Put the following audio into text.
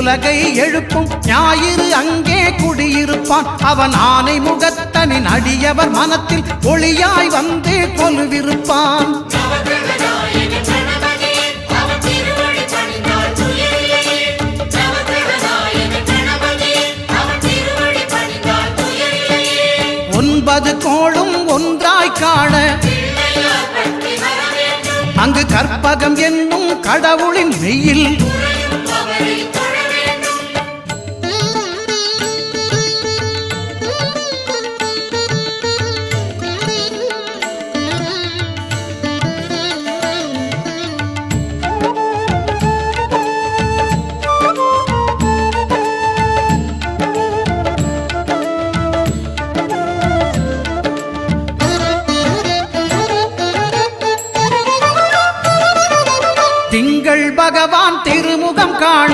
உலகை எழுப்பும் ஞாயிறு அங்கே குடியிருப்பான். அவன் ஆனை முகத்தனின் அடியவர் மனத்தில் ஒளியாய் வந்து கொலுவிருப்பான். ஒன்பது கோளும் ஒன்றாய் காண அங்கு கற்பகம் என்னும் கடவுளின் மெய்யில் திங்கள் பகவான் திருமுகம் காண